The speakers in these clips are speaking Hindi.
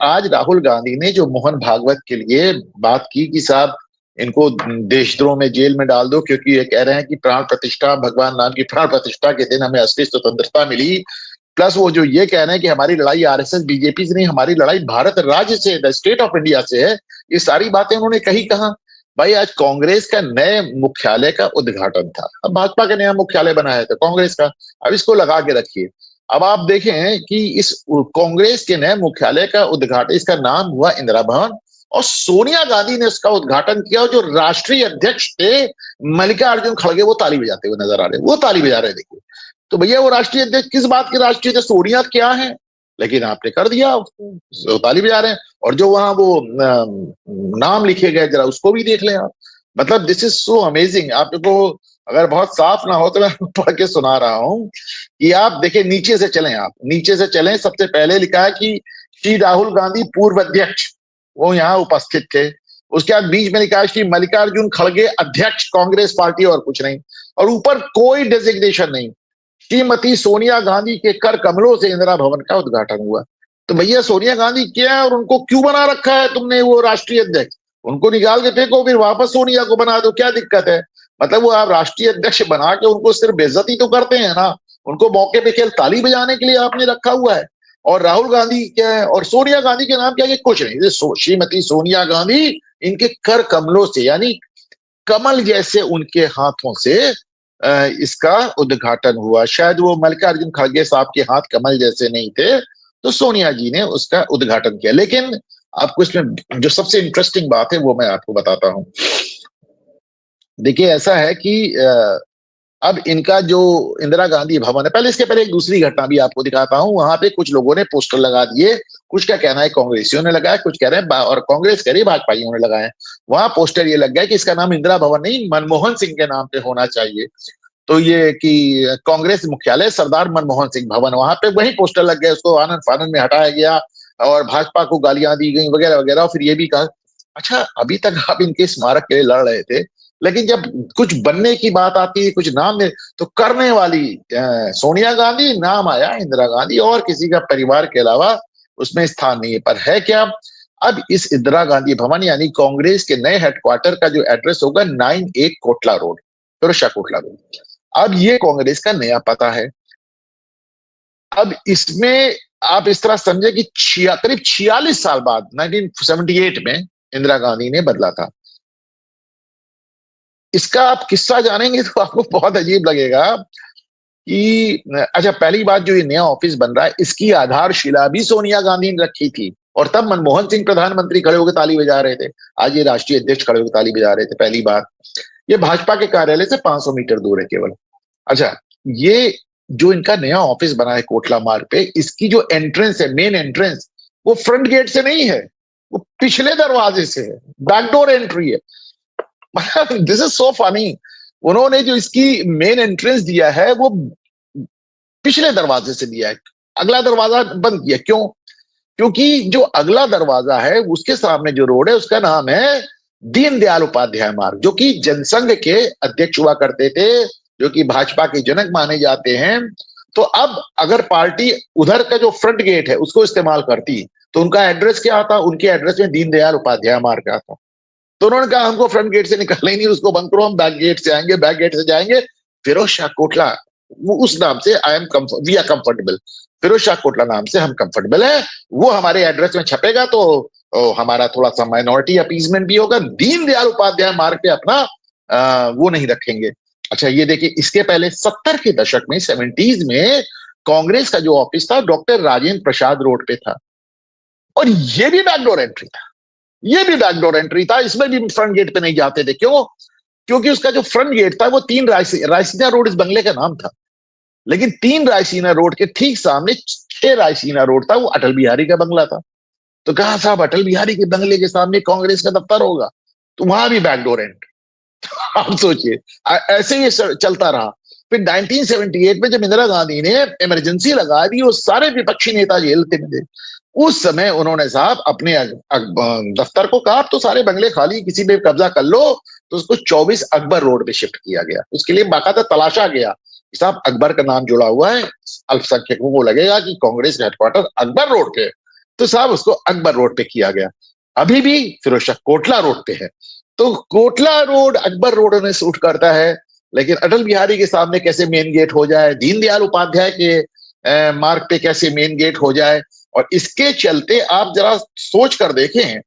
आज राहुल गांधी ने जो मोहन भागवत के लिए बात की कि साहब इनको देशद्रोह में जेल में डाल दो, क्योंकि ये कह रहे हैं कि प्राण प्रतिष्ठा, भगवान राम की प्राण प्रतिष्ठा के दिन हमें असली स्वतंत्रता मिली। प्लस वो जो ये कह रहे हैं कि हमारी लड़ाई आरएसएस बीजेपी से नहीं, हमारी लड़ाई भारत राज्य से, द स्टेट ऑफ इंडिया से है। ये सारी बातें उन्होंने कही कहाँ? भाई आज कांग्रेस का नए मुख्यालय का उद्घाटन था। अब भाजपा का नया मुख्यालय बना है तो कांग्रेस का, अब इसको लगा के रखिए। अब आप देखें कि इस कांग्रेस के नए मुख्यालय का उद्घाटन, इसका नाम हुआ इंदिरा भवन, और सोनिया गांधी ने इसका उद्घाटन किया। और जो राष्ट्रीय अध्यक्ष थे मल्लिकार्जुन खड़गे, वो ताली बजाते हुए नजर आ रहे, वो ताली बजा रहे, देखिए। तो भैया वो राष्ट्रीय अध्यक्ष किस बात के राष्ट्रीय अध्यक्ष? सोनिया क्या है? लेकिन आपने कर दिया उसको, ताली बजा रहे हैं। और जो वहां वो नाम लिखे गए जरा उसको भी देख लें आप। मतलब दिस इज सो अमेजिंग। आपको अगर बहुत साफ ना हो तो मैं पढ़ के सुना रहा हूं कि आप देखिए, नीचे से चलें, आप नीचे से चलें। सबसे पहले लिखा है कि श्री राहुल गांधी पूर्व अध्यक्ष, वो यहाँ उपस्थित थे। उसके बाद बीच में लिखा है श्री मल्लिकार्जुन खड़गे अध्यक्ष कांग्रेस पार्टी, और कुछ नहीं। और ऊपर कोई डेजिग्नेशन नहीं। श्रीमती सोनिया गांधी के कर कमलों से इंदिरा भवन का उद्घाटन हुआ। तो भैया सोनिया गांधी क्या है और उनको क्यों बना रखा है तुमने वो राष्ट्रीय अध्यक्ष? उनको निकाल के फेंको, फिर वापस सोनिया को बना दो, क्या दिक्कत है? मतलब वो आप राष्ट्रीय अध्यक्ष बना के उनको सिर्फ बेइज्जती तो करते हैं ना, उनको मौके पे केवल ताली बजाने के लिए आपने रखा हुआ है। और राहुल गांधी क्या है और सोनिया गांधी के नाम क्या है? कुछ नहीं। श्रीमती सोनिया गांधी, इनके कर कमलों से, यानी कमल जैसे उनके हाथों से इसका उद्घाटन हुआ। शायद वो मल्लिकार्जुन खड़गे साहब के हाथ कमल जैसे नहीं थे, तो सोनिया जी ने उसका उद्घाटन किया। लेकिन आपको इसमें जो सबसे इंटरेस्टिंग बात है वो मैं आपको बताता हूं। देखिए ऐसा है कि अब इनका जो इंदिरा गांधी भवन है, पहले इसके पहले एक दूसरी घटना भी आपको दिखाता हूं। वहां पे कुछ लोगों ने पोस्टर लगा दिए, कुछ का कहना है कांग्रेसियों ने लगाया, कुछ कह रहे हैं और कांग्रेस कह रही भाजपाइयों ने लगाए। वहां पोस्टर ये लग गया कि इसका नाम इंदिरा भवन नहीं, मनमोहन सिंह के नाम पे होना चाहिए। तो ये कि कांग्रेस मुख्यालय सरदार मनमोहन सिंह भवन, वहां पे वही पोस्टर लग गया, उसको आनंद फानंद में हटाया गया और भाजपा को गालियां दी गई वगैरह वगैरह। और फिर ये भी कहा, अच्छा अभी तक आप इनके स्मारक के लिए लड़ रहे थे, लेकिन जब कुछ बनने की बात आती है, कुछ नाम में, तो करने वाली सोनिया गांधी, नाम आया इंदिरा गांधी, और किसी का परिवार के अलावा उसमें स्थान नहीं है। पर है क्या? अब इस इंदिरा गांधी भवन यानी कांग्रेस के नए हेडक्वार्टर का जो एड्रेस होगा 9 कोटला रोड, फिरोजशाह कोटला रोड। अब ये कांग्रेस का नया पता है। अब इसमें आप इस तरह समझे कि करीब 46 साल बाद 1978 में इंदिरा गांधी ने बदला था। इसका आप किस्सा जानेंगे तो आपको बहुत अजीब लगेगा कि अच्छा, पहली बात, जो ये नया ऑफिस बन रहा है इसकी आधारशिला भी सोनिया गांधी ने रखी थी, और तब मनमोहन सिंह प्रधानमंत्री खड़े होकर ताली बजा रहे थे। आज ये राष्ट्रीय अध्यक्ष खड़े होकर ताली बजा रहे थे। पहली बात, ये भाजपा के कार्यालय से 500 मीटर दूर है केवल। अच्छा, ये जो इनका नया ऑफिस बना है कोटला मार्ग पे, इसकी जो एंट्रेंस है, मेन एंट्रेंस, वो फ्रंट गेट से नहीं है, वो पिछले दरवाजे से है, बैकडोर एंट्री है। This is so funny. उन्होंने जो इसकी मेन एंट्रेंस दिया है वो पिछले दरवाजे से दिया है, अगला दरवाजा बंद किया। क्यों? क्योंकि जो अगला दरवाजा है उसके सामने जो रोड है उसका नाम है दीनदयाल उपाध्याय मार्ग, जो कि जनसंघ के अध्यक्ष हुआ करते थे, जो कि भाजपा के जनक माने जाते हैं। तो अब अगर पार्टी उधर का जो फ्रंट गेट है उसको इस्तेमाल करती तो उनका एड्रेस क्या आता? उनके एड्रेस में दीनदयाल उपाध्याय मार्ग आता। तो उन्होंने कहा हमको फ्रंट गेट से निकलना ही नहीं, उसको बंद करो, हम बैक गेट से आएंगे, बैक गेट से जाएंगे फिरोजशाह कोटला। वो उस नाम से we are comfortable, Feroz Shah Kotla नाम से हम कंफर्टेबल है। वो हमारे एड्रेस में छपेगा तो हमारा थोड़ा सा माइनॉरिटी अपीजमेंट भी होगा। दीनदयाल उपाध्याय मार्ग पे अपना वो नहीं रखेंगे। अच्छा, ये देखिए, इसके पहले 70 के दशक में, 70s में कांग्रेस का जो ऑफिस था डॉक्टर राजेंद्र प्रसाद रोड पे था, और ये भी बैकडोर एंट्री था। ये भी बैकडोर एंट्री था, इसमें भी फ्रंट गेट पे नहीं जाते थे। क्यों? क्योंकि उसका जो फ्रंट गेट था वो 3 रायसीना रोड इस बंगले का नाम था, लेकिन 3 रायसीना रोड के ठीक सामने 6 रायसीना रोड था, वो अटल बिहारी का बंगला था। तो कहा साहब अटल बिहारी के बंगले के सामने कांग्रेस का दफ्तर होगा, तो वहां भी बैकडोर एंट्री। आप सोचिए, ऐसे ही चलता रहा। फिर 1978 में जब इंदिरा गांधी ने इमरजेंसी लगा दी, वो सारे विपक्षी नेता जेल थे मिले। उस समय उन्होंने साहब अपने दफ्तर को कहा, तो सारे बंगले खाली, किसी पे कब्जा कर लो। तो उसको 24 अकबर रोड पे शिफ्ट किया गया। उसके लिए बाकायदा तलाशा गया, साहब अकबर का नाम जुड़ा हुआ है, अल्पसंख्यकों को लगेगा कि कांग्रेस का हेडक्वार्टर अकबर रोड पे। तो साहब उसको अकबर रोड पे किया गया। अभी भी फिरोज शाह कोटला रोड पे है, तो कोटला रोड अकबर रोड में सूट करता है, लेकिन अटल बिहारी के सामने कैसे मेन गेट हो जाए, दीनदयाल उपाध्याय के मार्ग पे कैसे मेन गेट हो जाए। और इसके चलते आप जरा सोच कर देखें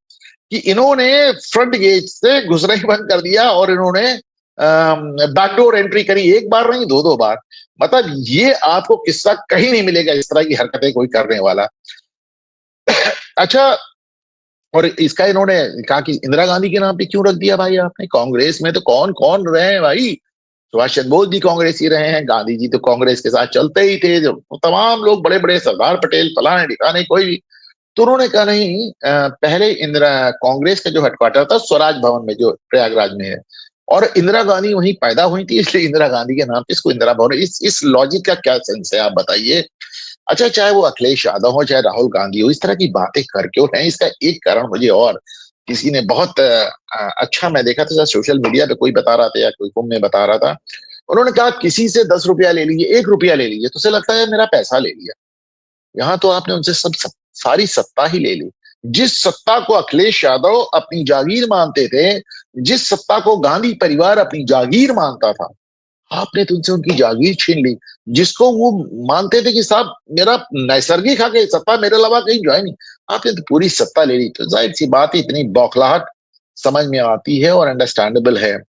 कि इन्होंने फ्रंट गेट से घुसना ही बंद कर दिया और इन्होंने बैकडोर एंट्री करी, एक बार नहीं दो दो बार। मतलब ये आपको किस्सा कहीं नहीं मिलेगा इस तरह की हरकतें कोई करने वाला। अच्छा, और इसका इन्होंने कहा कि इंदिरा गांधी के नाम पे क्यों रख दिया भाई आपने, कांग्रेस में तो कौन कौन रहे हैं भाई, सुभाष चंद्र बोस भी कांग्रेस ही रहे हैं, गांधी जी तो कांग्रेस के साथ चलते ही थे, जो तमाम लोग बड़े बड़े सरदार पटेल फलाने ठिकाने कोई भी। तो उन्होंने कहा नहीं, पहले इंदिरा कांग्रेस का जो हेडक्वार्टर था स्वराज भवन में जो प्रयागराज में है, और इंदिरा गांधी वहीं पैदा हुई थी, इसलिए इंदिरा गांधी के नाम पे इसको इंदिरा भवन। इस लॉजिक का क्या सेंस है आप बताइए। अच्छा, चाहे वो अखिलेश यादव हो चाहे राहुल गांधी हो, इस तरह की बातें कर क्यों रहे हैं, इसका एक कारण मुझे और किसी ने बहुत अच्छा मैं देखा था सोशल मीडिया पे, कोई बता रहा था या कोई में बता रहा था, उन्होंने कहा किसी से 10 रुपया ले लीजिए, 1 रुपया ले लीजिए तो उसे लगता है मेरा पैसा ले लिया। यहाँ तो आपने उनसे सारी सत्ता ही ले ली। जिस सत्ता को अखिलेश यादव अपनी जागीर मानते थे, जिस सत्ता को गांधी परिवार अपनी जागीर मानता था, आपने तो उनसे उनकी जागीर छीन ली। जिसको वो मानते थे कि साहब मेरा नैसर्गिक हक है, सत्ता मेरे अलावा कहीं जो है नहीं, आपने तो पूरी सत्ता ले ली। तो जाहिर सी बात है, इतनी बौखलाहट समझ में आती है और अंडरस्टैंडेबल है।